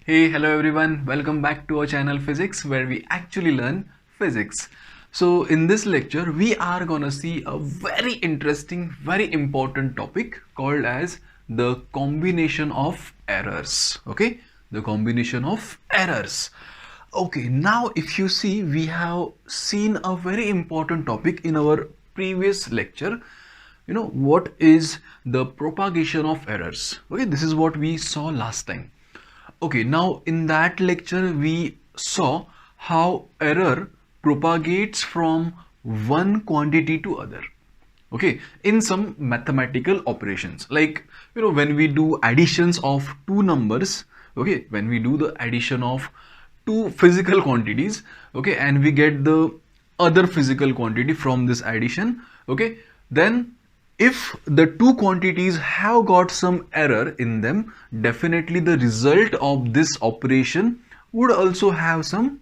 Hey, hello everyone. Welcome back to our channel Physics, where we actually learn physics. So in this lecture, we are gonna see a very interesting, very important topic called as the combination of errors. Okay, the combination of errors. Okay, now if you see, we have seen a very important topic in our previous lecture. What is the propagation of errors? Okay, this is what we saw last time. Okay, now in that lecture we saw how error propagates from one quantity to other. Okay, in some mathematical operations, like when we do additions of two numbers, okay, when we do the addition of two physical quantities, okay, and we get the other physical quantity from this addition, okay, then if the two quantities have got some error in them, definitely the result of this operation would also have some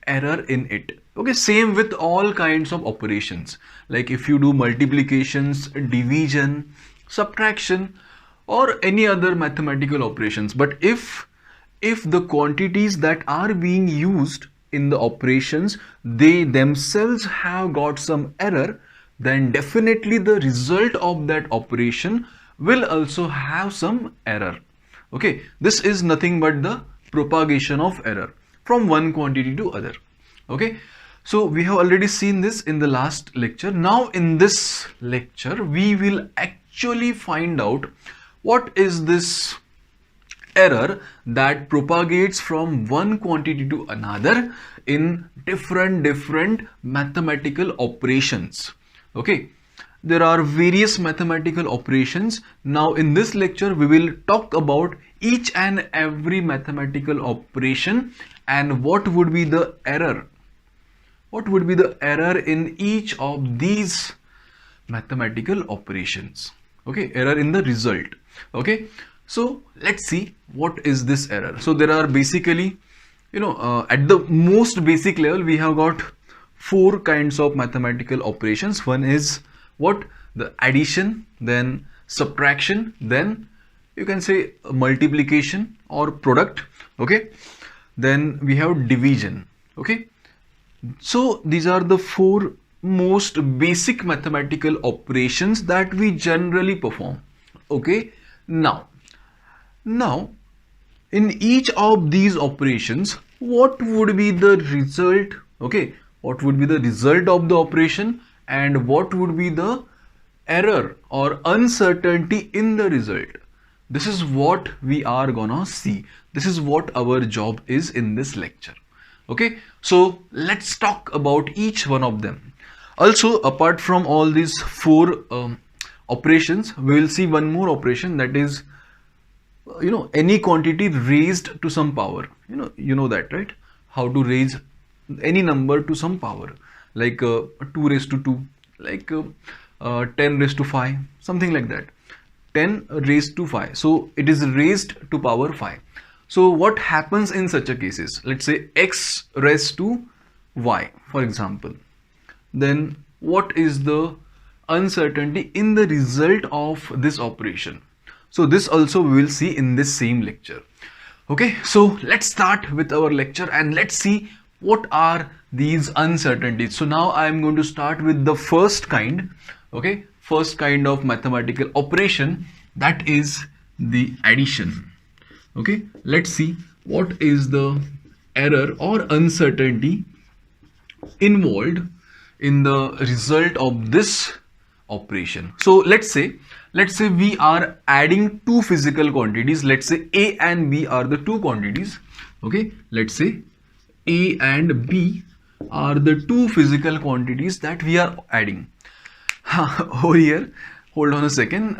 error in it. Okay, same with all kinds of operations, like if you do multiplications, division, subtraction, or any other mathematical operations. But if the quantities that are being used in the operations, they themselves have got some error, then definitely the result of that operation will also have some error. Okay, this is nothing but the propagation of error from one quantity to other. Okay, so we have already seen this in the last lecture. Now in this lecture we will actually find out what is this error that propagates from one quantity to another in different mathematical operations. Okay, there are various mathematical operations. Now in this lecture we will talk about each and every mathematical operation and what would be the error. What would be the error in each of these mathematical operations? Okay, error in the result. Okay, so let's see what is this error. So there are basically, at the most basic level, we have got four kinds of mathematical operations. One is what? The addition, then subtraction, then you can say multiplication or product. Okay, then we have division. Okay, so these are the four most basic mathematical operations that we generally perform. Okay, now in each of these operations, what would be the result? Okay, what would be the result of the operation and what would be the error or uncertainty in the result? This is what we are gonna see. This is what our job is in this lecture. Okay, so let's talk about each one of them. Also, apart from all these four operations, we will see one more operation, that is any quantity raised to some power. You know that, right? How to raise any number to some power, like 2 raised to 2, like 10 raised to 5, something like that. 10 raised to 5, so it is raised to power 5. So what happens in such a cases? Let's say x raised to y, for example. Then what is the uncertainty in the result of this operation? So this also we will see in this same lecture. Okay, so let's start with our lecture and let's see what are these uncertainties. So now I am going to start with the first kind. Okay, first kind of mathematical operation, that is the addition. Okay, let's see what is the error or uncertainty involved in the result of this operation. So let's say we are adding two physical quantities. Let's say A and B are the two quantities. Okay, let's say A and B are the two physical quantities that we are adding. Over here, hold on a second.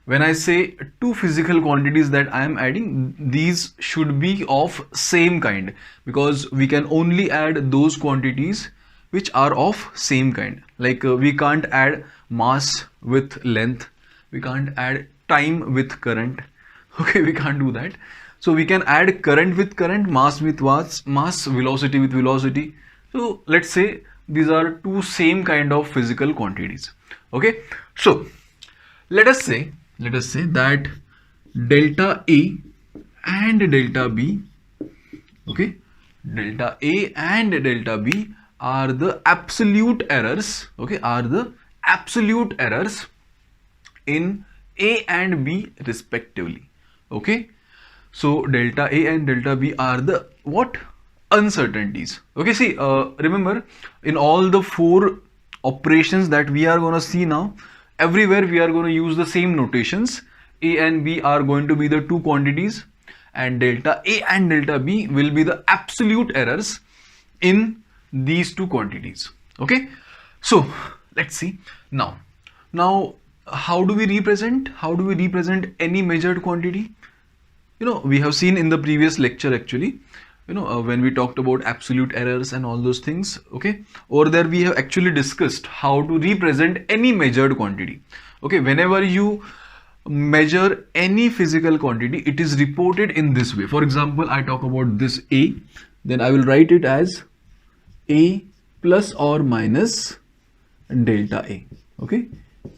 When I say two physical quantities that I am adding, these should be of same kind, because we can only add those quantities which are of same kind. Like we can't add mass with length, we can't add time with current. Okay, we can't do that. So we can add current with current, mass with mass, velocity with velocity. So let's say these are two same kind of physical quantities. Okay, so let us say that delta A and delta B, okay, delta A and delta B are the absolute errors, okay, are the absolute errors in A and B respectively, okay. So delta A and delta B are the what? Uncertainties. Okay, see, remember, in all the 4 operations that we are going to see now, everywhere we are going to use the same notations. A and B are going to be the 2 quantities, and delta A and delta B will be the absolute errors in these 2 quantities, okay. So let's see now how do we represent any measured quantity? We have seen in the previous lecture, actually, when we talked about absolute errors and all those things, okay, over there we have actually discussed how to represent any measured quantity, okay. Whenever you measure any physical quantity, it is reported in this way. For example, I talk about this A, then I will write it as A plus or minus delta A, okay,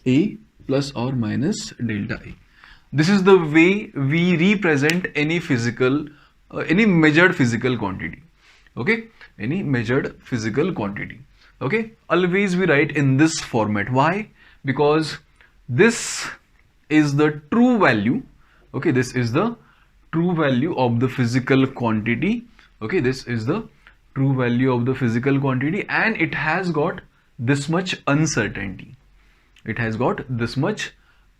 A plus or minus delta A. This is the way we represent any any measured physical quantity, okay, any measured physical quantity, okay. Always we write in this format. Why? Because this is the true value, okay, this is the true value of the physical quantity, okay, this is the true value of the physical quantity, and it has got this much uncertainty, it has got this much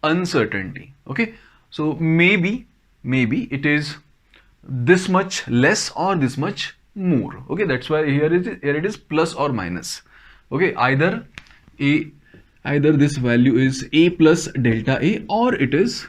uncertainty, okay. So maybe it is this much less or this much more, okay. That's why here it is plus or minus, okay. Either this value is A plus delta A, or it is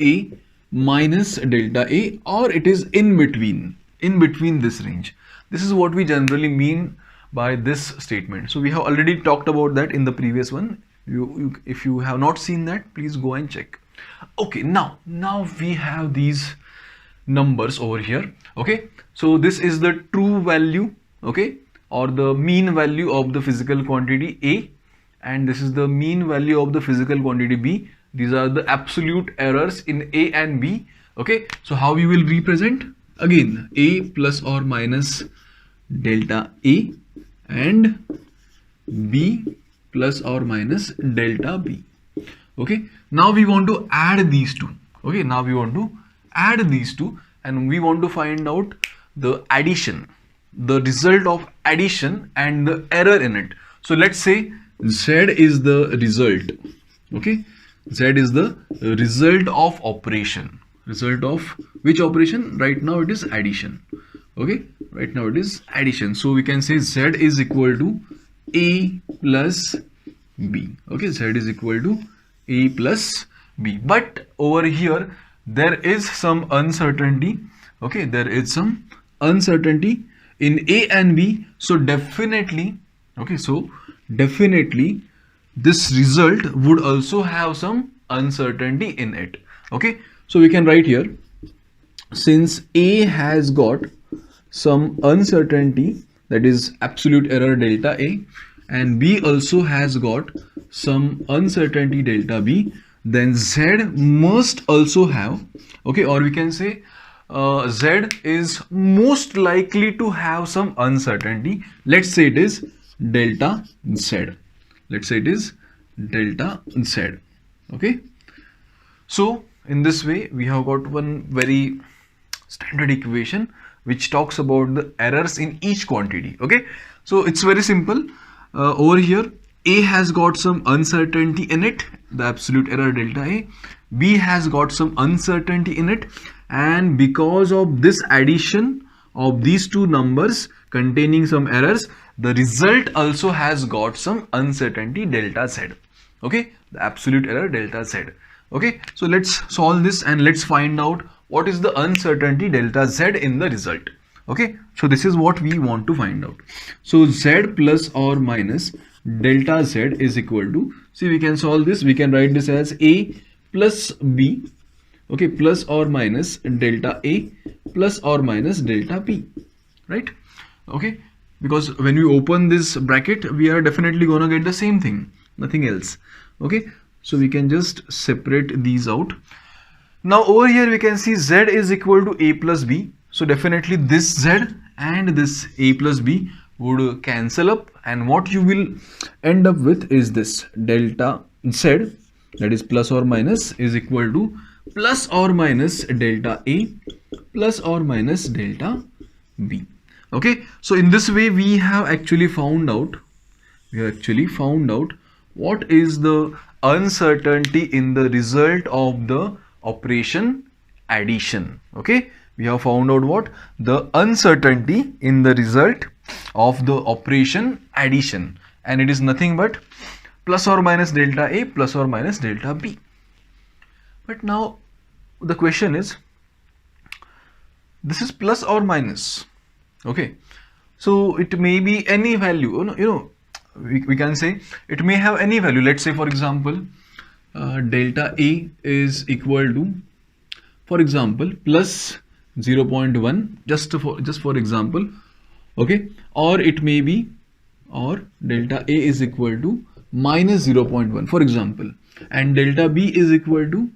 A minus delta A, or it is in between this range. This is what we generally mean by this statement. So we have already talked about that in the previous one. If you have not seen that, please go and check. Okay, now we have these numbers over here, okay. So this is the true value, okay, or the mean value of the physical quantity A, and this is the mean value of the physical quantity B. These are the absolute errors in A and B, okay. So how we will represent? Again, A plus or minus delta A and B plus or minus delta B, okay. Now we want to add these two, okay. Now we want to add these two, and we want to find out the addition, the result of addition and the error in it. So let's say Z is the result, okay. Z is the result of operation. Result of which operation? Right now it is addition, okay. Right now it is addition. So we can say Z is equal to A plus B, okay. Z is equal to A plus B. But over here there is some uncertainty, okay. There is some uncertainty in A and B. So definitely, okay, so definitely this result would also have some uncertainty in it, okay. So we can write here, since A has got some uncertainty, that is absolute error delta A, and B also has got some uncertainty delta B, then Z must also have, okay, or we can say Z is most likely to have some uncertainty. Let's say it is delta Z. Let's say it is delta Z, okay. So in this way we have got one very standard equation which talks about the errors in each quantity, okay. So it's very simple. Over here A has got some uncertainty in it, the absolute error delta A. B has got some uncertainty in it, and because of this addition of these two numbers containing some errors, the result also has got some uncertainty delta Z, okay, the absolute error delta Z, okay. So let's solve this and let's find out what is the uncertainty delta Z in the result, okay. So this is what we want to find out. So Z plus or minus delta Z is equal to, see, we can solve this. We can write this as A plus B, okay, plus or minus delta A plus or minus delta B, right, okay. Because when we open this bracket, we are definitely gonna get the same thing, nothing else, okay. So we can just separate these out. Now over here we can see z is equal to a plus b. So definitely this z and this a plus b would cancel up, and what you will end up with is this delta z, that is plus or minus, is equal to plus or minus delta a plus or minus delta b. Okay, so in this way we have actually found out what is the uncertainty in the result of the operation addition. Okay, we have found out what the uncertainty in the result of the operation addition, and it is nothing but plus or minus delta a plus or minus delta b. But now the question is, this is plus or minus. Okay, so it may be any value, we can say it may have any value. Let's say for example delta a is equal to, for example, plus 0.1, just for example. Okay, or it may be, or delta a is equal to minus 0.1 for example, and delta b is equal to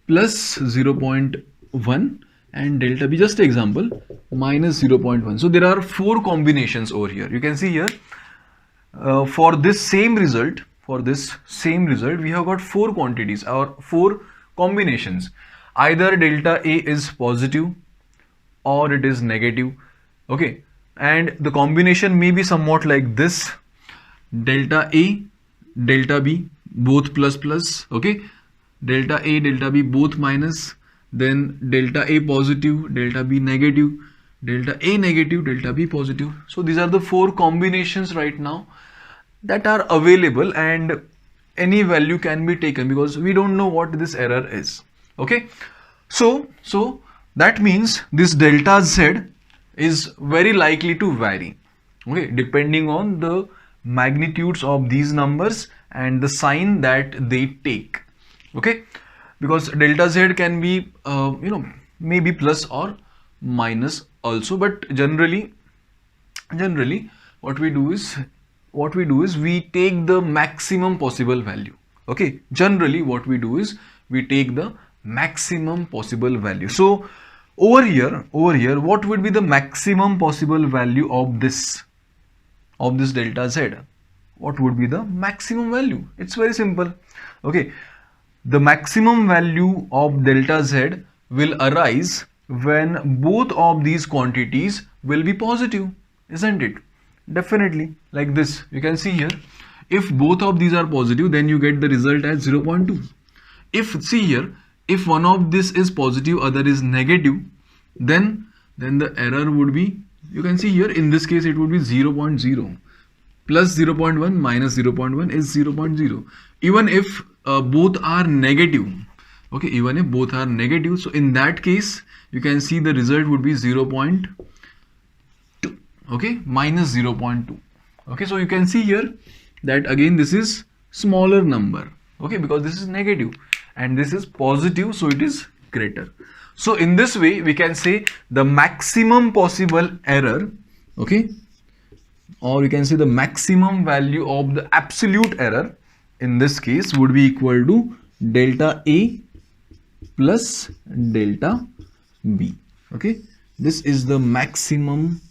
plus 0.1, and delta b, just example, minus 0.1. so there are 4 combinations over here. You can see here for this same result we have got 4 quantities or 4 combinations. Either delta a is positive or it is negative. Okay, and the combination may be somewhat like this: delta a, delta b, both plus plus. Okay, delta a, delta b, both minus, then delta a positive, delta b negative, delta a negative, delta b positive. So these are the 4 combinations right now that are available, and any value can be taken because we don't know what this error is. Okay, so that means this delta z is very likely to vary, okay, depending on the magnitudes of these numbers and the sign that they take. Okay, because delta z can be maybe plus or minus also, but generally what we do is we take the maximum possible value. Okay, generally what we do is we take the maximum possible value. So over here what would be the maximum possible value of this delta z? What would be the maximum value? It's very simple. Okay, the maximum value of delta z will arise when both of these quantities will be positive, isn't it? Definitely, like this. You can see here, if both of these are positive, then you get the result as 0.2. If one of this is positive, other is negative, then the error would be, you can see here, in this case it would be 0.0. Plus 0.1 minus 0.1 is 0.0. Even if both are negative, okay, even if both are negative, so in that case you can see the result would be 0.2. Okay, minus 0.2. Okay, so you can see here that again this is smaller number. Okay, because this is negative and this is positive, so it is greater. So in this way we can say the maximum possible error, okay, or you can say the maximum value of the absolute error in this case would be equal to delta A plus delta B. Okay, this is the maximum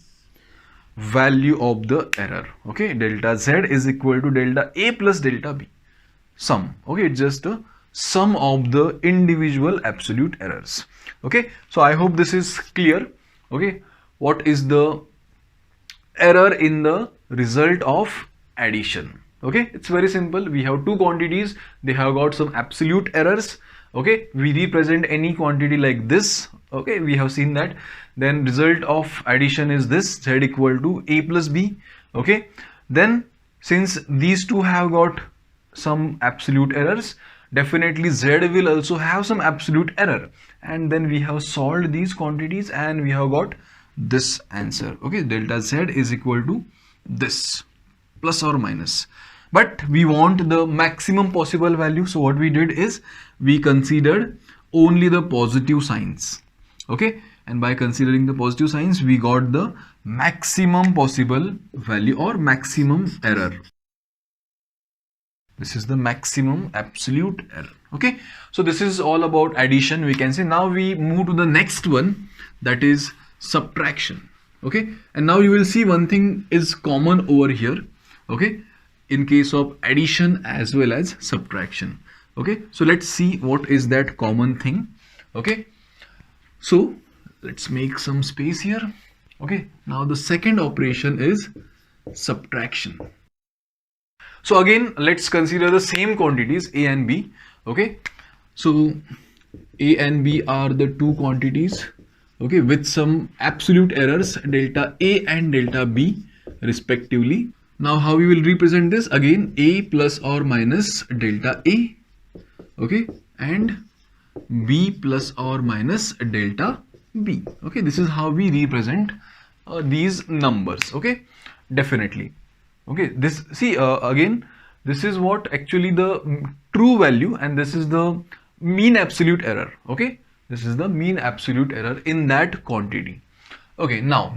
value of the error. Okay, delta Z is equal to delta A plus delta B, sum. Okay, it's just a sum of the individual absolute errors. Okay, so I hope this is clear. Okay, what is the error in the result of addition? Okay, it's very simple. We have 2 quantities, they have got some absolute errors. Okay, we represent any quantity like this. Okay, we have seen that. Then result of addition is this, Z equal to A plus B. Okay, then since these two have got some absolute errors, definitely Z will also have some absolute error, and then we have solved these quantities and we have got this answer. Okay, delta Z is equal to this, plus or minus, but we want the maximum possible value. So what we did is we considered only the positive signs. Okay, and by considering the positive signs we got the maximum possible value or maximum error. This is the maximum absolute error. Okay, so this is all about addition, we can say. Now we move to the next one, that is subtraction. Okay, and now you will see one thing is common over here. Okay, in case of addition as well as subtraction. Okay, so let's see what is that common thing. Okay, so let's make some space here. Okay, now the second operation is subtraction. So again, let's consider the same quantities A and B. Okay, so A and B are the two quantities, okay, with some absolute errors, delta A and delta B respectively. Now how we will represent this? Again, A plus or minus delta A, okay, and B plus or minus delta B. Okay, this is how we represent these numbers. Okay, definitely. Okay, this, see, again, this is what actually the true value, and this is the mean absolute error. Okay, this is the mean absolute error in that quantity. Okay, now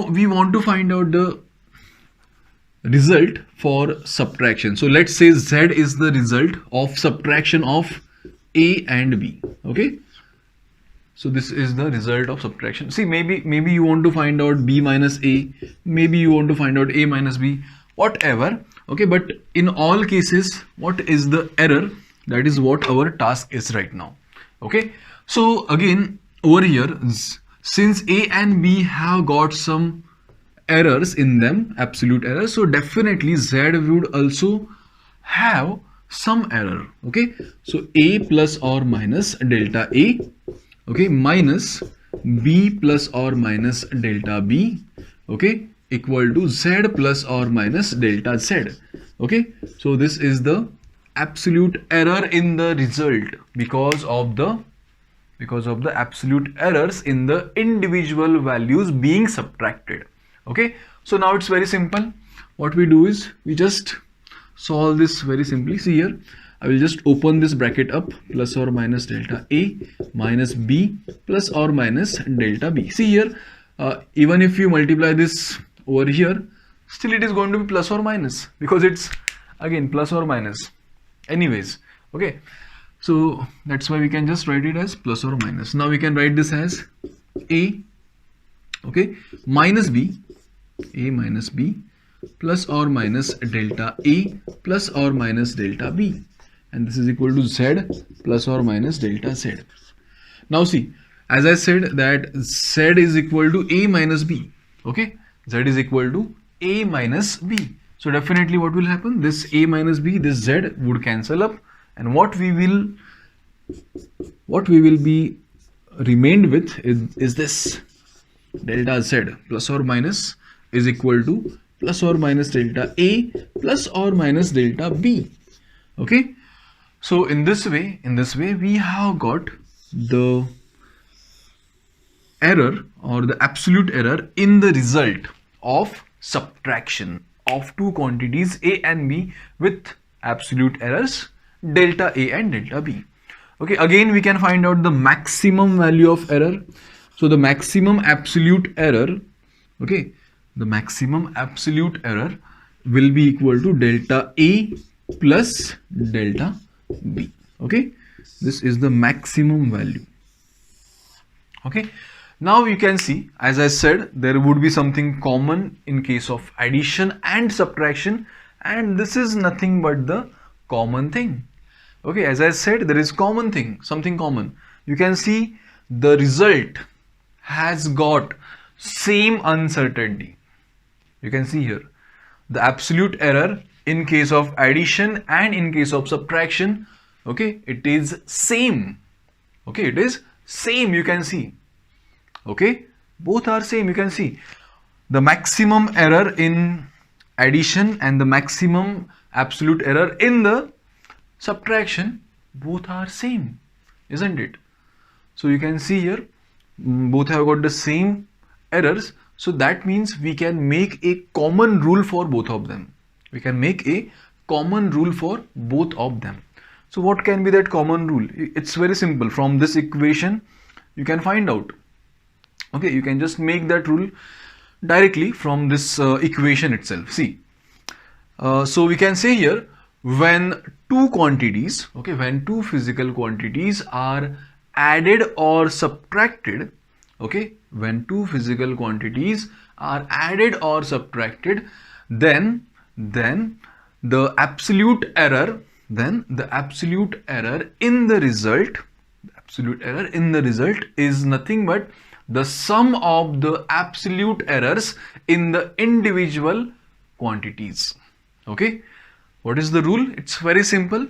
we want to find out the result for subtraction. So let's say Z is the result of subtraction of A and B. Okay, so this is the result of subtraction. See, maybe you want to find out B minus A, maybe you want to find out A minus B, whatever. Okay, but in all cases, what is the error? That is what our task is right now. Okay, so again over here, since A and B have got some errors in them, absolute errors, so definitely Z would also have some error. Okay, so A plus or minus delta A, okay, minus B plus or minus delta B, okay, equal to Z plus or minus delta Z. Okay, so this is the absolute error in the result because of the absolute errors in the individual values being subtracted. Okay, so now it's very simple. What we do is we just solve this very simply. See here, I will just open this bracket up, plus or minus delta A minus B plus or minus delta B. See here, even if you multiply this over here, still it is going to be plus or minus, because it's again plus or minus anyways. Okay, so that's why we can just write it as plus or minus. Now we can write this as A, okay, minus B, A minus B plus or minus delta A plus or minus delta B, and this is equal to Z plus or minus delta Z. Now see, as I said that Z is equal to A minus B. Okay, Z is equal to A minus B. So definitely what will happen? This A minus B, this Z would cancel up, and what we will be remained with is this delta Z plus or minus is equal to plus or minus delta A plus or minus delta B. Okay, so in this way we have got the error or the absolute error in the result of subtraction of two quantities A and B with absolute errors delta A and delta B. Okay, again we can find out the maximum value of error. So the maximum absolute error, okay, the maximum absolute error will be equal to delta A plus delta B. Okay, this is the maximum value. Okay, now you can see, as I said, there would be something common in case of addition and subtraction, and this is nothing but the common thing. Okay, as I said, there is common thing, something common. You can see the result has got same uncertainty. You can see here the absolute error in case of addition and in case of subtraction. Okay, it is same. Okay, it is same, you can see. Okay, both are same. You can see the maximum error in addition and the maximum absolute error in the subtraction, both are same, isn't it? So you can see here both have got the same errors, so that means we can make a common rule for both of them. We can make a common rule for both of them. So what can be that common rule? It's very simple. From this equation you can find out. Okay, you can just make that rule directly from this equation itself. See, So we can say here, when two quantities, okay, when two physical quantities are added or subtracted, okay, when two physical quantities are added or subtracted, then the absolute error, in the result is nothing but the sum of the absolute errors in the individual quantities. Okay, what is the rule? It's very simple.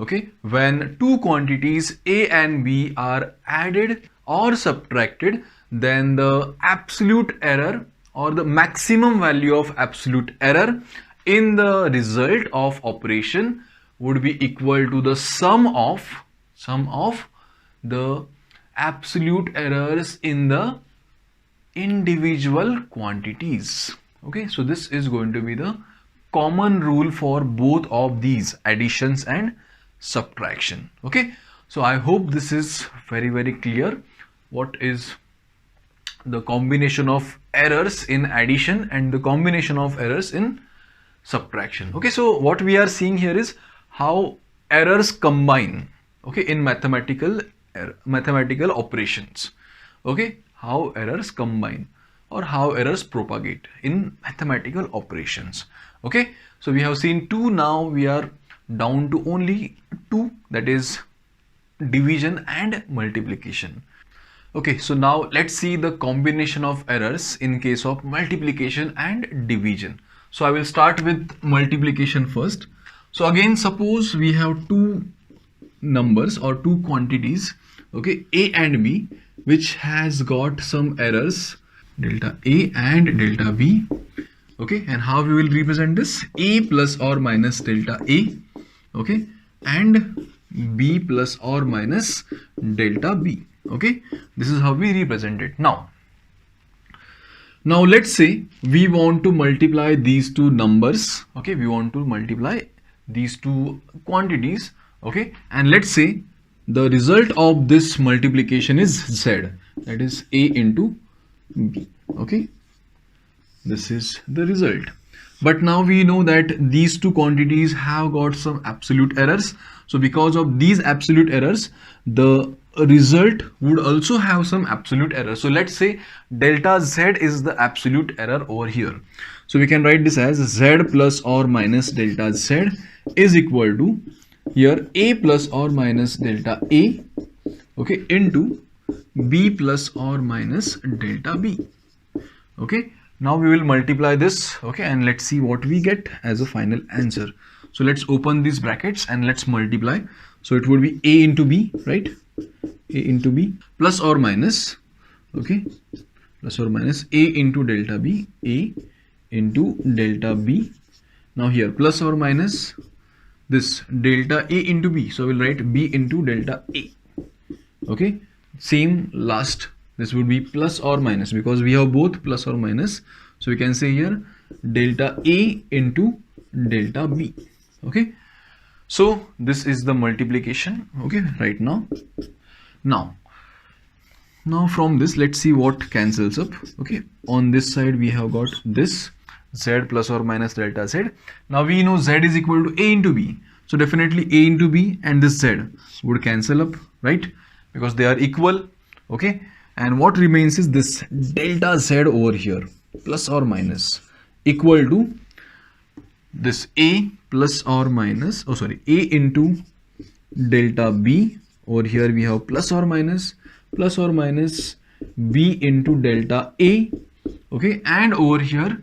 Okay, when two quantities A and B are added or subtracted, then the absolute error or the maximum value of absolute error in the result of operation would be equal to the sum of the absolute errors in the individual quantities. Okay, so this is going to be the common rule for both of these, additions and subtraction. Okay, so I hope this is very clear. What is the combination of errors in addition and the combination of errors in subtraction? Okay, so what we are seeing here is how errors combine, okay, in mathematical operations. Okay, how errors combine or how errors propagate in mathematical operations. Okay, so we have seen two, now we are down to only two, that is division and multiplication. Okay, so now let's see the combination of errors in case of multiplication and division. So I will start with multiplication first. So again, suppose we have two numbers or two quantities, okay, A and B, which has got some errors, delta A and delta B. Okay, and how we will represent this? A plus or minus delta A, okay, and B plus or minus delta B. Okay, this is how we represent it. Now let's say we want to multiply these two numbers. Okay, we want to multiply these two quantities. Okay, and let's say the result of this multiplication is Z, that is A into B. Okay, this is the result. But now we know that these two quantities have got some absolute errors. So because of these absolute errors, the result would also have some absolute error. So let's say delta Z is the absolute error over here. So we can write this as Z plus or minus delta Z is equal to here A plus or minus delta A, okay, into B plus or minus delta B. Okay, now we will multiply this, okay, and let's see what we get as a final answer. So let's open these brackets and let's multiply. So it would be A into B, right? A into B plus or minus, okay, plus or minus A into delta B, A into delta B. Now here plus or minus this delta A into B. So we'll write B into delta A. Okay, same last, this would be plus or minus because we have both plus or minus. So we can say here delta A into delta B. Okay, so this is the multiplication, okay, right now. Now from this, let's see what cancels up. Okay, on this side we have got this Z plus or minus delta Z. Now we know Z is equal to A into B. So definitely A into B and this Z would cancel up, right? Because they are equal, okay? And what remains is this delta Z over here, plus or minus, equal to this A plus or minus, A into delta B. Over here we have plus or minus B into delta A, okay, and over here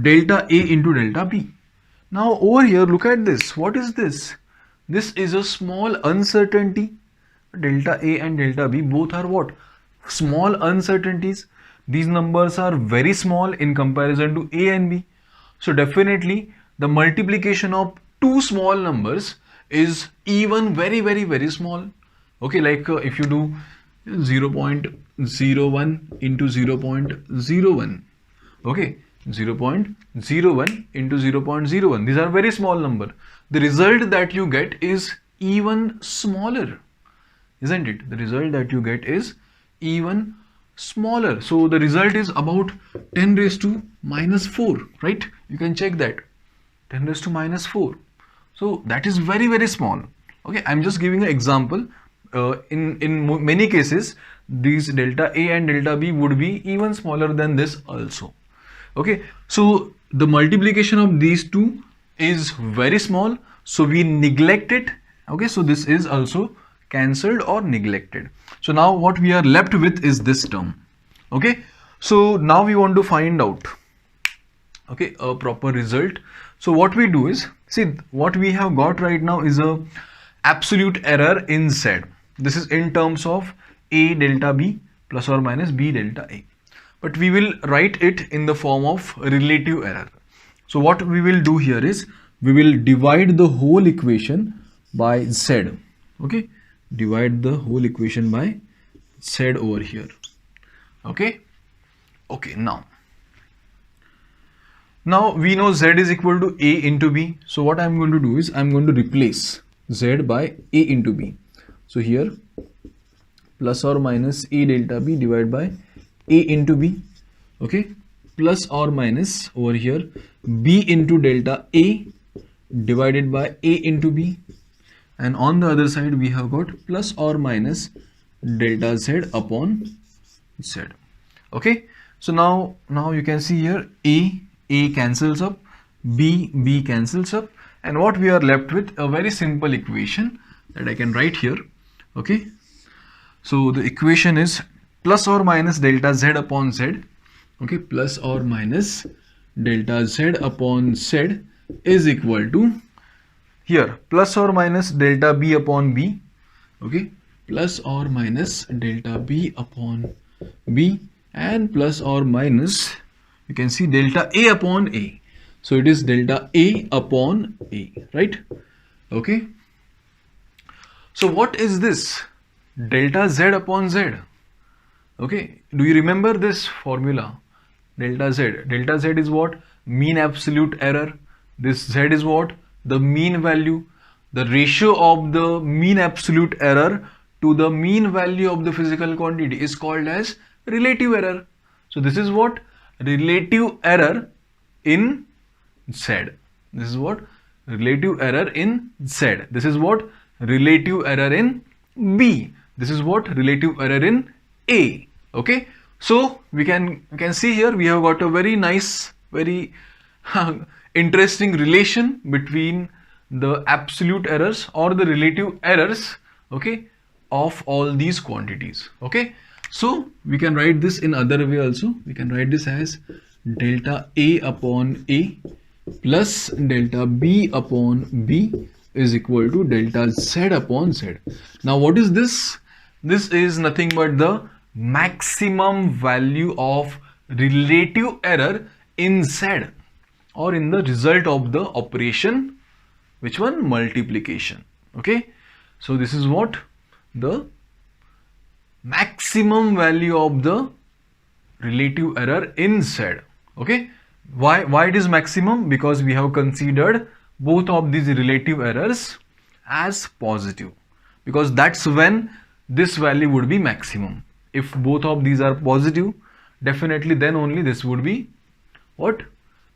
delta A into delta B. Now over here, look at this. What is this? This is a small uncertainty. Delta A and delta B both are what? Small uncertainties. These numbers are very small in comparison to A and B. So definitely the multiplication of two small numbers is even very small. Okay, like if you do 0.01 into 0.01, okay, 0.01 into 0.01, these are very small number. The result that you get is even smaller, isn't it? The result that you get is even smaller. So the result is about 10 raised to minus 4, right? You can check that. 10 raised to minus 4. So that is very, very small. Okay, I'm just giving an example. In many cases, these delta A and delta B would be even smaller than this also. Okay, so the multiplication of these two is very small, so we neglect it. Okay, so this is also cancelled or neglected. So now what we are left with is this term. Okay, so now we want to find out, okay, a proper result. So what we do is, see, what we have got right now is a absolute error in Z. This is in terms of A delta B plus or minus B delta A, but we will write it in the form of relative error. So what we will do here is, we will divide the whole equation by Z. Okay, divide the whole equation by Z over here. Okay, now we know Z is equal to A into B. So what I'm going to do is, I'm going to replace Z by A into B. So here plus or minus A delta B divided by A into B. Okay, plus or minus over here B into delta A divided by A into B, and on the other side we have got plus or minus delta Z upon Z. Okay, so now you can see here A cancels up, B cancels up, and what we are left with, a very simple equation that I can write here. Okay, so the equation is plus or minus delta Z upon Z. Okay, plus or minus delta Z upon Z is equal to, here, plus or minus delta B upon B. Okay, plus or minus delta B upon B, and plus or minus, you can see, delta A upon A. So it is delta A upon A, right? Okay, so what is this? Delta Z upon Z. Okay, do you remember this formula? Delta Z is what? Mean absolute error. This Z is what? The mean value. The ratio of the mean absolute error to the mean value of the physical quantity is called as relative error. So this is what? Relative error in Z. This is what? Relative error in Z. This is what? Relative error in B. This is what? Relative error in A. Okay, so we can see here we have got a very nice, very interesting relation between the absolute errors or the relative errors, okay, of all these quantities. Okay, so we can write this in other way also. We can write this as delta A upon A plus delta B upon B is equal to delta Z upon Z. Now what is this? This is nothing but the maximum value of relative error in Z, or in the result of the operation, which one? Multiplication. Okay, so this is what? The maximum value of the relative error in Z. Okay, why it is maximum? Because we have considered both of these relative errors as positive, because that's when this value would be maximum. If both of these are positive, definitely then only this would be what?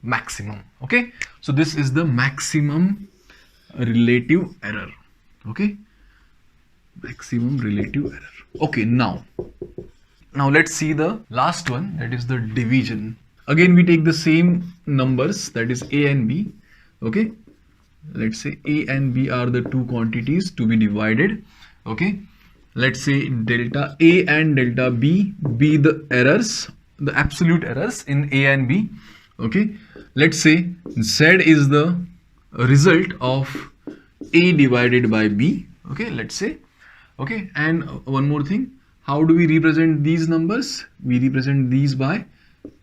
Maximum. Okay, so this is the maximum relative error. Okay, maximum relative error. Okay, now let's see the last one, that is the division. Again we take the same numbers, that is A and B. Okay, let's say A and B are the two quantities to be divided. Okay, let's say delta A and delta B be the errors, the absolute errors in A and B. Okay, let's say Z is the result of A divided by B. Okay, let's say. Okay, and one more thing, how do we represent these numbers? We represent these by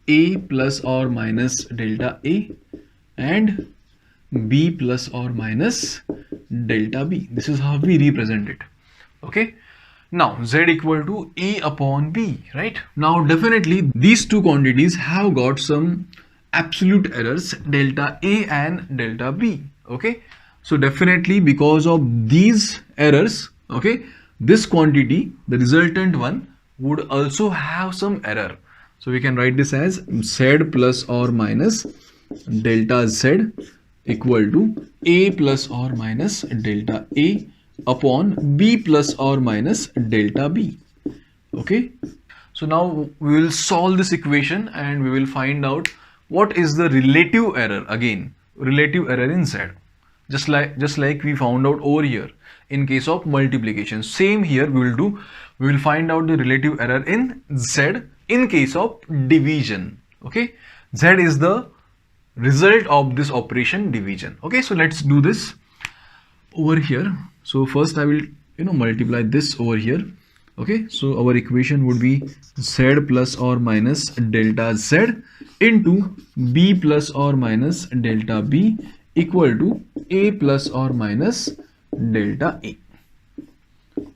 A plus or minus delta A and B plus or minus delta B. This is how we represent it. Okay, now Z equal to A upon B, right? Now definitely these two quantities have got some absolute errors, delta A and delta B. Okay, so definitely because of these errors, okay, this quantity, the resultant one, would also have some error. So we can write this as Z plus or minus delta Z equal to A plus or minus delta A upon B plus or minus delta B. Okay, so now we will solve this equation and we will find out what is the relative error, again relative error in Z, just like we found out over here in case of multiplication. Same here we will find out the relative error in Z in case of division. Okay, Z is the result of this operation division. Okay, so let's do this over here. So first I will multiply this over here. Okay, so our equation would be Z plus or minus delta Z into B plus or minus delta B equal to A plus or minus delta A.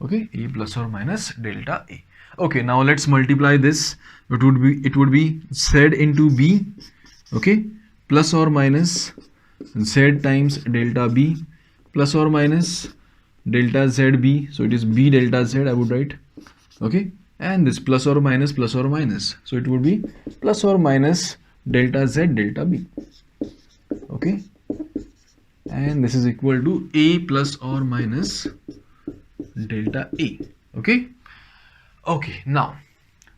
Okay, A plus or minus delta A. Okay, now let's multiply this. It would be Z into B, okay, plus or minus Z times delta B plus or minus delta ZB. So it is B delta Z I would write. Okay, and this plus or minus, so it would be plus or minus delta Z delta B. Okay, and this is equal to A plus or minus delta A. Okay, now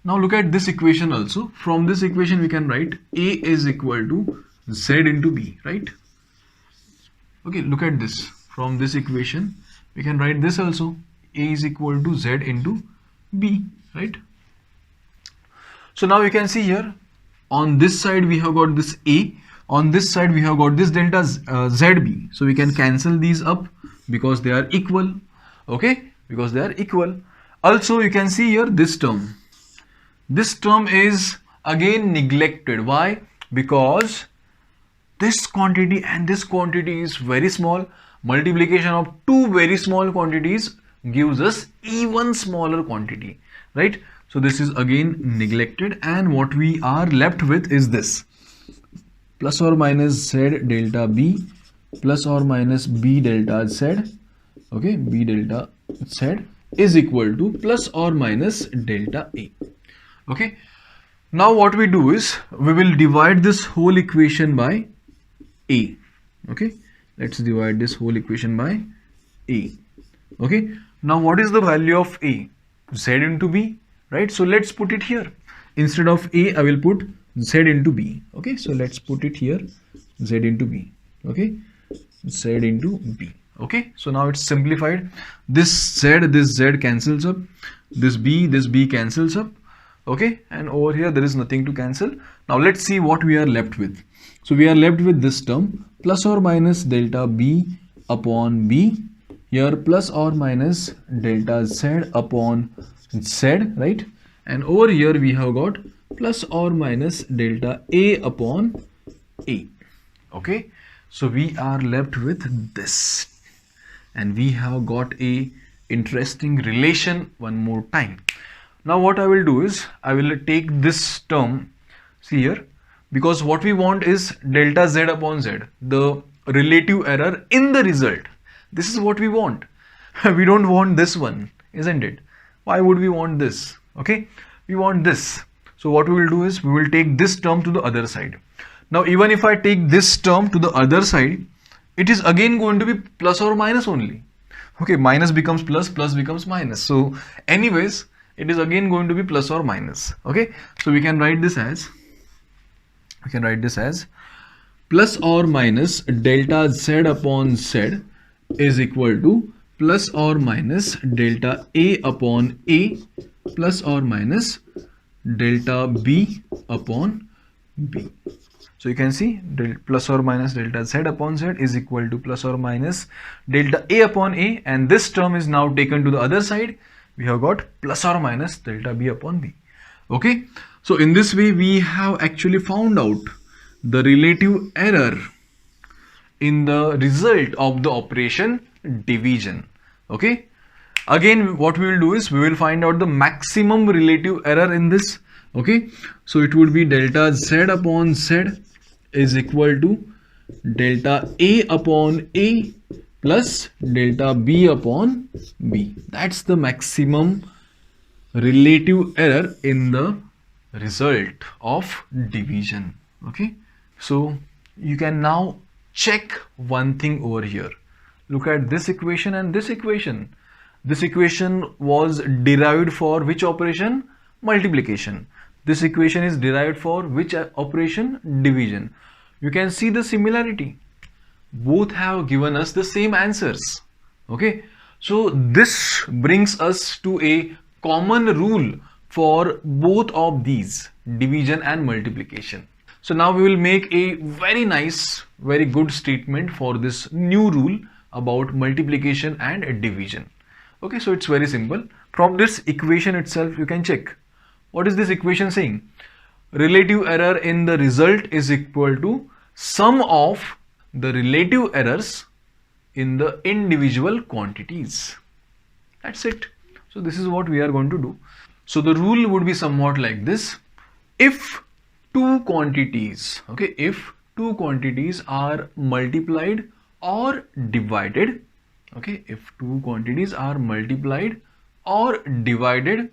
look at this equation also. From this equation we can write A is equal to Z into B, right? Okay, look at this. From this equation we can write this also. A is equal to Z into B, right? So now you can see here on this side we have got this A, on this side we have got this delta ZB. So we can cancel these up because they are equal. Okay, because they are equal. Also you can see here this term. This term is again neglected. Why? Because this quantity and this quantity is very small. Multiplication of two very small quantities gives us even smaller quantity, right? So this is again neglected, and what we are left with is this plus or minus Z delta B plus or minus B delta Z. Okay, B delta Z is equal to plus or minus delta A. Okay, now what we do is we will divide this whole equation by A. Okay, let's divide this whole equation by A. Okay, now what is the value of A? Z into B, right? So let's put it here. Instead of A I will put Z into B. Okay, so let's put it here, Z into B. Okay, Z into B. Okay, so now it's simplified. This Z cancels up, this B cancels up. Okay, and over here there is nothing to cancel. Now let's see what we are left with. So we are left with this term plus or minus delta B upon B, here plus or minus delta Z upon Z, right? And over here we have got plus or minus delta A upon A. Okay, so we are left with this, and we have got a interesting relation one more time. Now what I will do is I will take this term, see here, because what we want is delta Z upon Z, the relative error in the result. This is what we want. We don't want this one, isn't it? Why would we want this? Okay, we want this. So what we will do is we will take this term to the other side. Now even if I take this term to the other side, it is again going to be plus or minus only. Okay, minus becomes plus, plus becomes minus. So anyways, it is again going to be plus or minus. Okay, so we can write this as plus or minus delta Z upon Z is equal to plus or minus delta A upon A plus or minus delta B upon B. So you can see plus or minus delta Z upon Z is equal to plus or minus delta A upon A, and this term is now taken to the other side. We have got plus or minus delta B upon B. Okay, so in this way we have actually found out the relative error in the result of the operation division. Okay, again what we will do is we will find out the maximum relative error in this. Okay, so it would be delta Z upon Z is equal to delta A upon A plus delta B upon B. That's the maximum relative error in the result of division. Okay, so you can now check one thing over here. Look at this equation and this equation. This equation was derived for which operation? Multiplication. This equation is derived for which operation? Division. You can see the similarity. Both have given us the same answers. Okay. So this brings us to a common rule for both of these, division and multiplication. So now we will make a very nice, very good statement for this new rule about multiplication and division. Okay, so it's very simple. From this equation itself, you can check. What is this equation saying? Relative error in the result is equal to sum of the relative errors in the individual quantities. That's it. So this is what we are going to do. So the rule would be somewhat like this. If two quantities, okay, if two quantities are multiplied or divided, okay, if two quantities are multiplied or divided,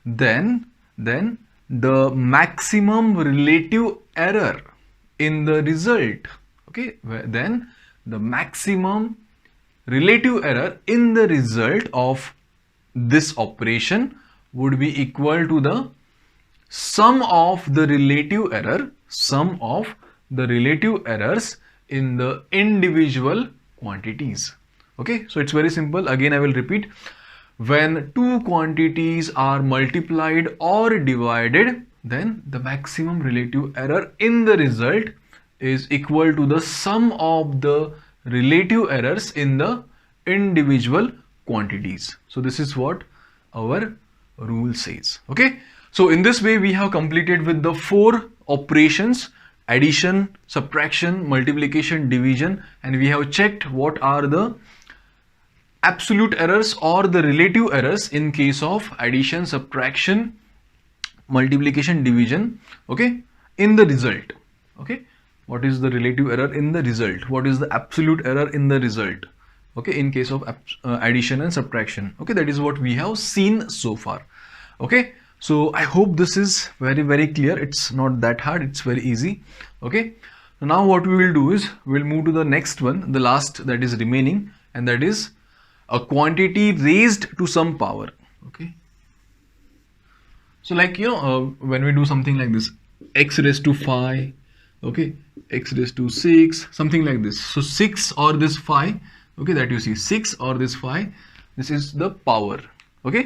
then the maximum relative error in the result, okay, then the maximum relative error in the result of this operation would be equal to the sum of the relative error, sum of the relative errors in the individual quantities. Okay, so it's very simple. Again, I will repeat. When two quantities are multiplied or divided, then the maximum relative error in the result is equal to the sum of the relative errors in the individual quantities. So this is what our rule says. Okay, so in this way we have completed with the 4 operations: addition, subtraction, multiplication, division, and we have checked what are the absolute errors or the relative errors in case of addition, subtraction, multiplication, division, okay, in the result. Okay, what is the relative error in the result? What is the absolute error in the result? Okay, in case of addition and subtraction. Okay, that is what we have seen so far. Okay, so I hope this is very clear. It's not that hard, it's very easy. Okay, now what we will do is we'll move to the next one, the last that is remaining, and that is a quantity raised to some power. Okay, so like, you know, when we do something like this, x raised to 5, okay, x raised to 6, something like this. So 6 or this 5, okay, that you see 6 or this 5, this is the power. Okay,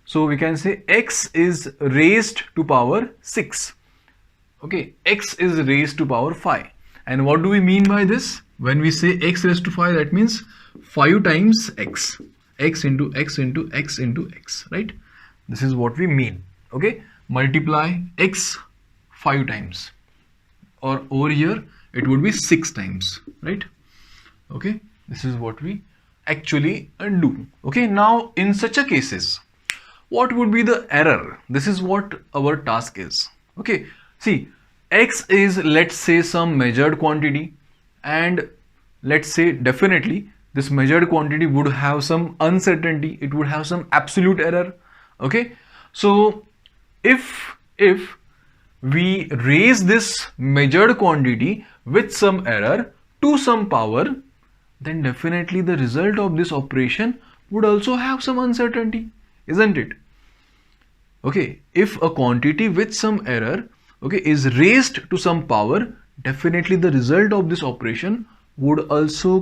so we can say x is raised to power 6. Okay, x is raised to power 5. And what do we mean by this? When we say x raised to 5, that means 5 times x, x into x into x into x, right? This is what we mean. Okay, multiply x 5 times, or over here it would be 6 times, right? Okay, this is what we actually do. Okay, now in such a cases, what would be the error? This is what our task is. Okay, see, x is, let's say, some measured quantity, and let's say definitely this measured quantity would have some uncertainty, it would have some absolute error. Okay, so if we raise this measured quantity with some error to some power, then definitely the result of this operation would also have some uncertainty, isn't it? Okay, if a quantity with some error, okay, is raised to some power, definitely the result of this operation would also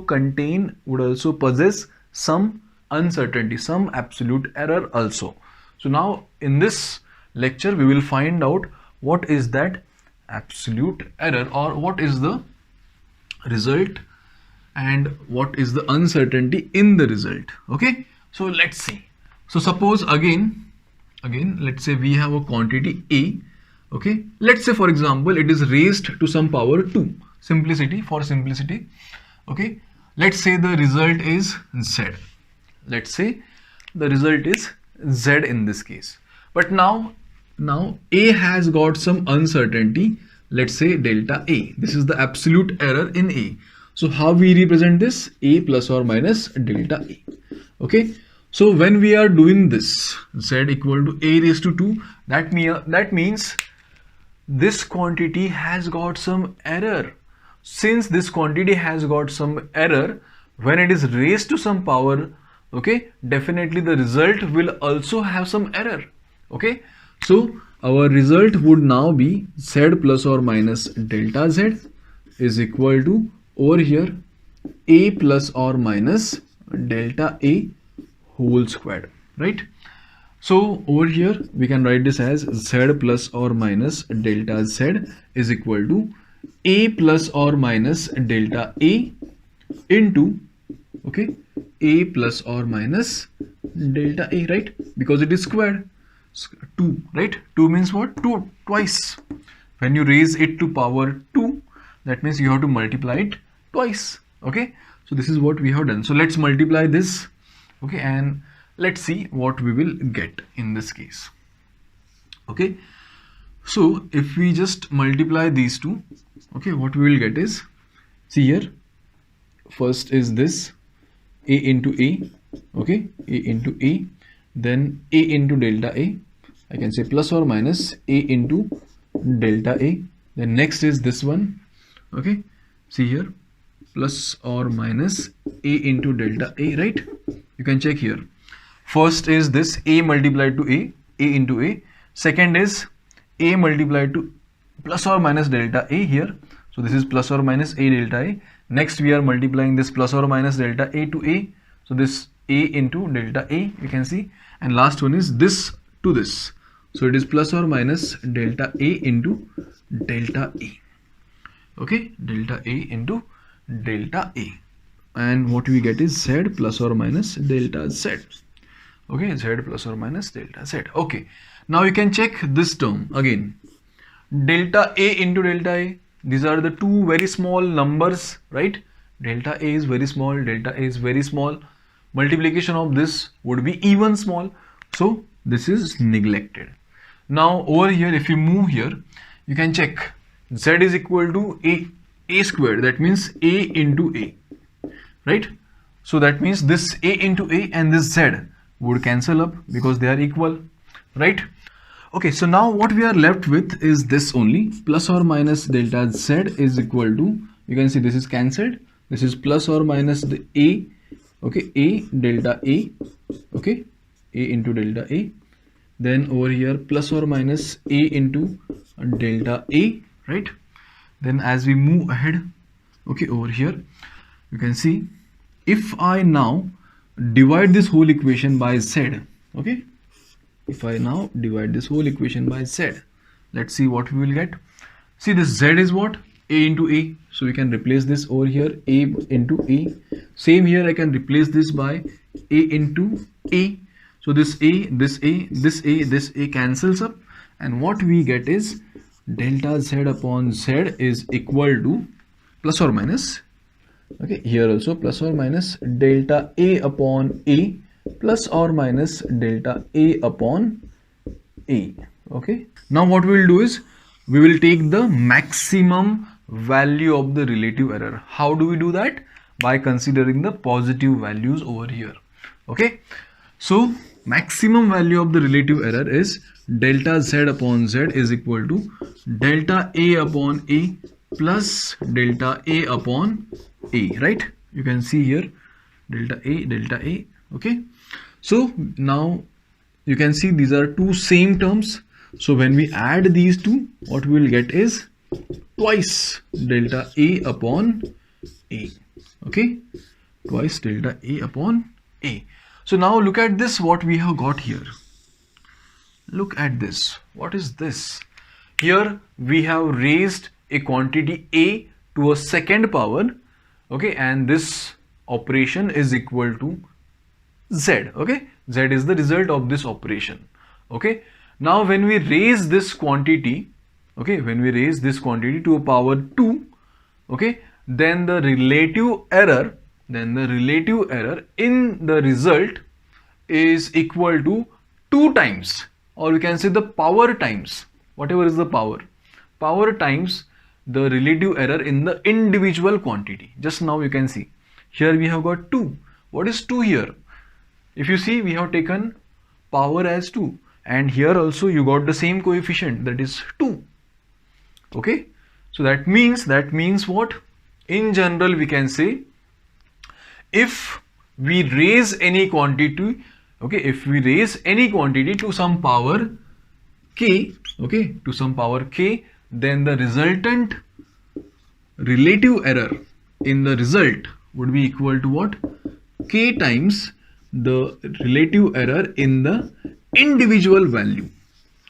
possess some uncertainty, some absolute error also. So now in this lecture we will find out what is that absolute error, or what is the result and what is the uncertainty in the result. Okay, so let's see. So suppose again let's say we have a quantity A. Okay, let's say for example it is raised to some power 2. For simplicity, okay, let's say the result is z. Let's say the result is z in this case. But now A has got some uncertainty, let's say delta A. This is the absolute error in A. So how we represent this? A plus or minus delta A. Okay, so when we are doing this, z equal to A raised to 2, that means this quantity has got some error. since this quantity has got some error, when it is raised to some power, okay, definitely the result will also have some error. Okay, so our result would now be z plus or minus delta z is equal to, over here, a plus or minus delta a whole squared, right? So over here we can write this as z plus or minus delta z is equal to a plus or minus delta a into, okay, a plus or minus delta a, right? Because it is squared. 2, right? 2 means what? 2 twice. When you raise it to power 2, that means you have to multiply it twice. Okay, so this is what we have done. So let's multiply this, okay, and let's see what we will get in this case. Okay, so if we just multiply these two, okay, what we will get is, see here, first is this a into a, okay, a into a, then a into delta a, I can say plus or minus a into delta a. Then next is this one, okay, see here, plus or minus a into delta a, right? You can check here. First is this a multiplied to a into a. Second is a multiplied to plus or minus delta a here. So this is plus or minus a delta a. Next we are multiplying this plus or minus delta a to a. So this a into delta a, you can see. And last one is this to this. So it is plus or minus delta a into delta a. Okay, delta a into delta a. And what we get is z plus or minus delta z. Okay, z plus or minus delta z. Okay, now you can check this term again. Delta a into delta a. These are the two very small numbers, right? Delta a is very small, delta a is very small. Multiplication of this would be even small. So this is neglected. Now over here, if you move here, you can check z is equal to a squared. That means a into a, right? So that means this a into a and this z would cancel up because they are equal, right? Okay, so now what we are left with is this only, plus or minus delta z is equal to, you can see this is cancelled, this is plus or minus the a, okay, a delta a, okay, a into delta a, then over here plus or minus a into delta a, right? Then as we move ahead, okay, over here you can see, if I now divide this whole equation by z, okay, if I now divide this whole equation by z, let's see what we will get. See, this z is what? A into a. So we can replace this over here, a into a. Same here, I can replace this by a into a. So this a, this a, this a, this a cancels up, and what we get is delta z upon z is equal to plus or minus, okay, here also plus or minus delta a upon a plus or minus delta a upon a. Okay, now what we will do is we will take the maximum value of the relative error. How do we do that? By considering the positive values over here. Okay, so maximum value of the relative error is delta z upon z is equal to delta a upon a plus delta a upon a, right? You can see here delta a, okay. So now you can see these are two same terms. So when we add these two, what we will get is twice delta a upon a, okay, twice delta a upon a. So now look at this, what we have got here. Look at this. What is this? Here we have raised a quantity a to a second power, okay, and this operation is equal to z, okay. Z is the result of this operation, okay. Now when we raise this quantity, okay, when we raise this quantity to a power 2, okay, then the relative error in the result is equal to 2 times, or we can say the power times, whatever is the power times the relative error in the individual quantity. Just now you can see here we have got 2. What is 2 here? If you see, we have taken power as 2, and here also you got the same coefficient, that is 2. Okay, so that means what? in general we can say, if we raise any quantity, okay, if we raise any quantity to some power k, okay, to some power k, then the resultant relative error in the result would be equal to what? K times the relative error in the individual value,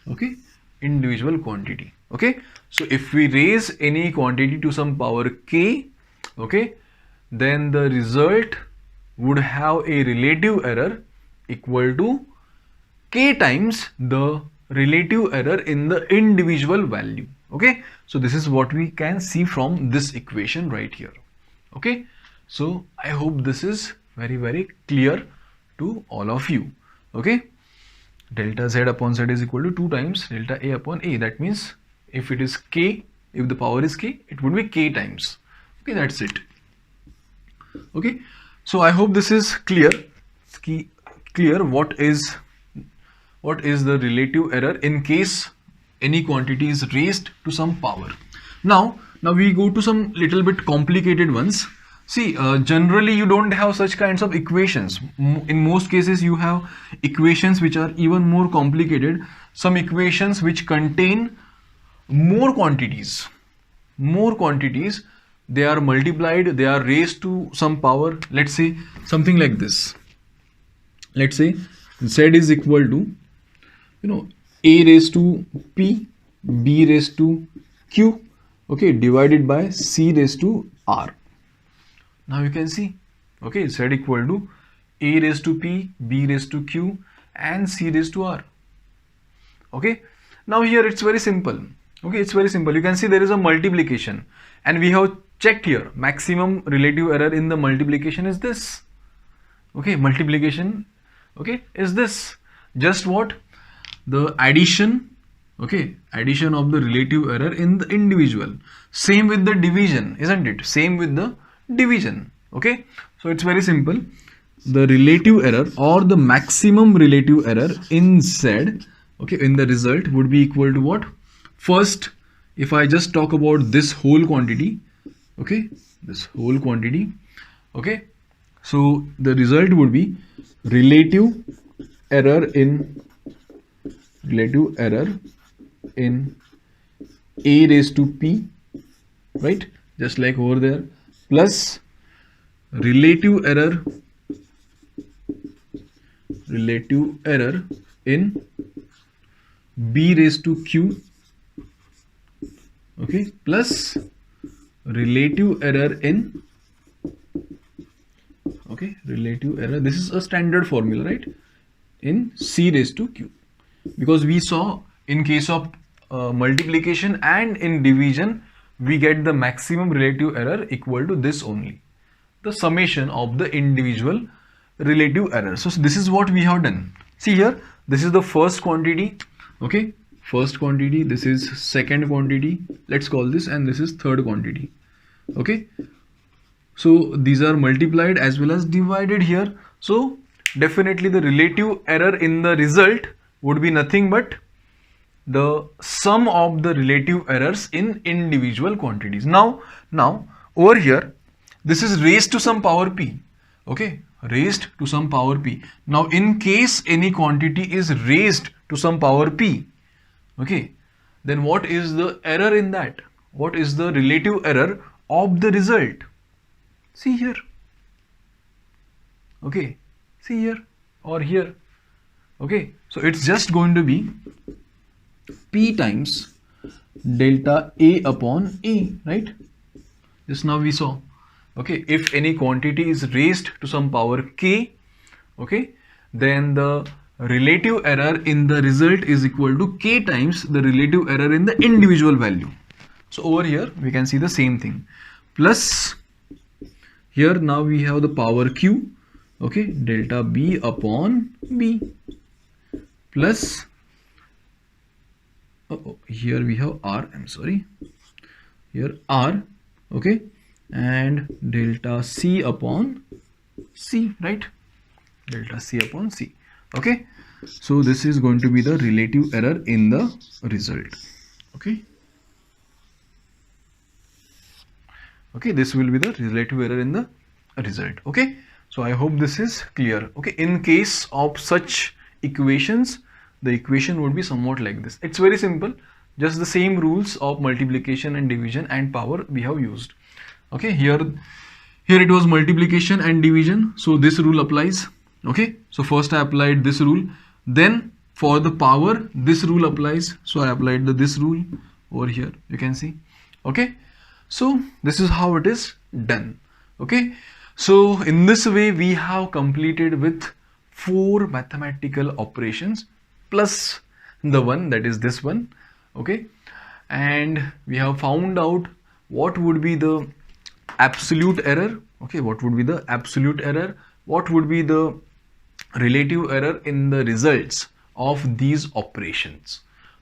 okay, individual quantity. Okay, so if we raise any quantity to some power k, okay, then the result would have a relative error equal to k times the relative error in the individual value. Okay, so this is what we can see from this equation right here. Okay, so I hope this is very clear to all of you. Okay, delta z upon z is equal to 2 times delta a upon a. That means if it is k, if the power is k, it would be k times. Okay, that's it. Okay, so I hope this is clear. Clear what is the relative error in case any quantity is raised to some power. Now we go to some little bit complicated ones. See, generally you don't have such kinds of equations. In most cases you have equations which are even more complicated, some equations which contain more quantities, they are multiplied, they are raised to some power. Let's say something like this. Let's say z is equal to, a raised to p, b raised to q, okay, divided by c raised to r. Now you can see, okay, z equal to a raised to p, b raised to q, and c raised to r. Okay, now here it's very simple. Okay, it's very simple. You can see there is a multiplication, and we have checked here maximum relative error in the multiplication is this. Okay, multiplication, okay, is this. Just what? The addition, okay, addition of the relative error in the individual. Same with the division, isn't it? Same with the division. Okay, so it's very simple. The relative error or the maximum relative error in z, okay, in the result would be equal to what? First, if I just talk about this whole quantity, okay, this whole quantity, okay, so the result would be relative error in a raised to p, right, just like over there, plus relative error in b raised to q, okay, plus relative error in, okay, relative error, this is a standard formula, right, in c raised to q, because we saw in case of multiplication and in division we get the maximum relative error equal to this only, the summation of the individual relative error. So this is what we have done. See here, this is the first quantity, okay, first quantity, this is second quantity, let's call this, and this is third quantity. Okay, so these are multiplied as well as divided here. So definitely the relative error in the result would be nothing but the sum of the relative errors in individual quantities. Now over here this is raised to some power p, okay, raised to some power p. Now in case any quantity is raised to some power p, okay, then what is the error in that? What is the relative error of the result? See here, okay, see here or here, okay, so it's just going to be p times delta a upon a, right? Just now we saw, okay, if any quantity is raised to some power k, okay, then the relative error in the result is equal to k times the relative error in the individual value. So over here we can see the same thing, plus here now we have the power q, okay, delta b upon b, plus here we have r, I'm sorry, here r, okay, and delta c upon c, right, delta c upon c. Okay, so this is going to be the relative error in the result. Okay, Okay, this will be the relative error in the result. Okay, so I hope this is clear. Okay, in case of such equations, the equation would be somewhat like this. It's very simple, just the same rules of multiplication and division and power we have used. Okay, here it was multiplication and division, so this rule applies. Okay, so first I applied this rule, then for the power this rule applies, so I applied this rule over here, you can see. Okay, so this is how it is done. Okay, so in this way we have completed with 4 mathematical operations plus the one, that is this one. Okay, and we have found out what would be the absolute error. Okay, what would be the absolute error, what would be the relative error in the results of these operations.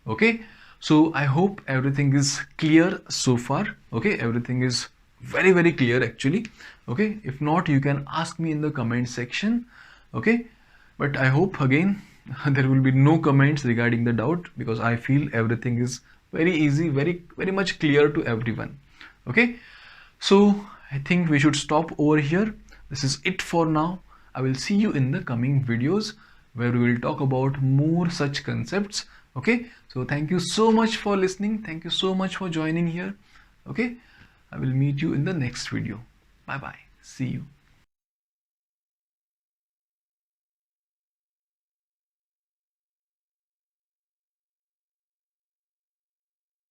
Okay, so I hope everything is clear so far. Okay, everything is very clear actually. Okay, if not, you can ask me in the comment section. Okay, but I hope again there will be no comments regarding the doubt, because I feel everything is very easy, very much clear to everyone. Okay, so I think we should stop over here. This is it for now. I will see you in the coming videos where we will talk about more such concepts. Okay, so thank you so much for listening. Thank you so much for joining here. Okay, I will meet you in the next video. Bye bye. See you.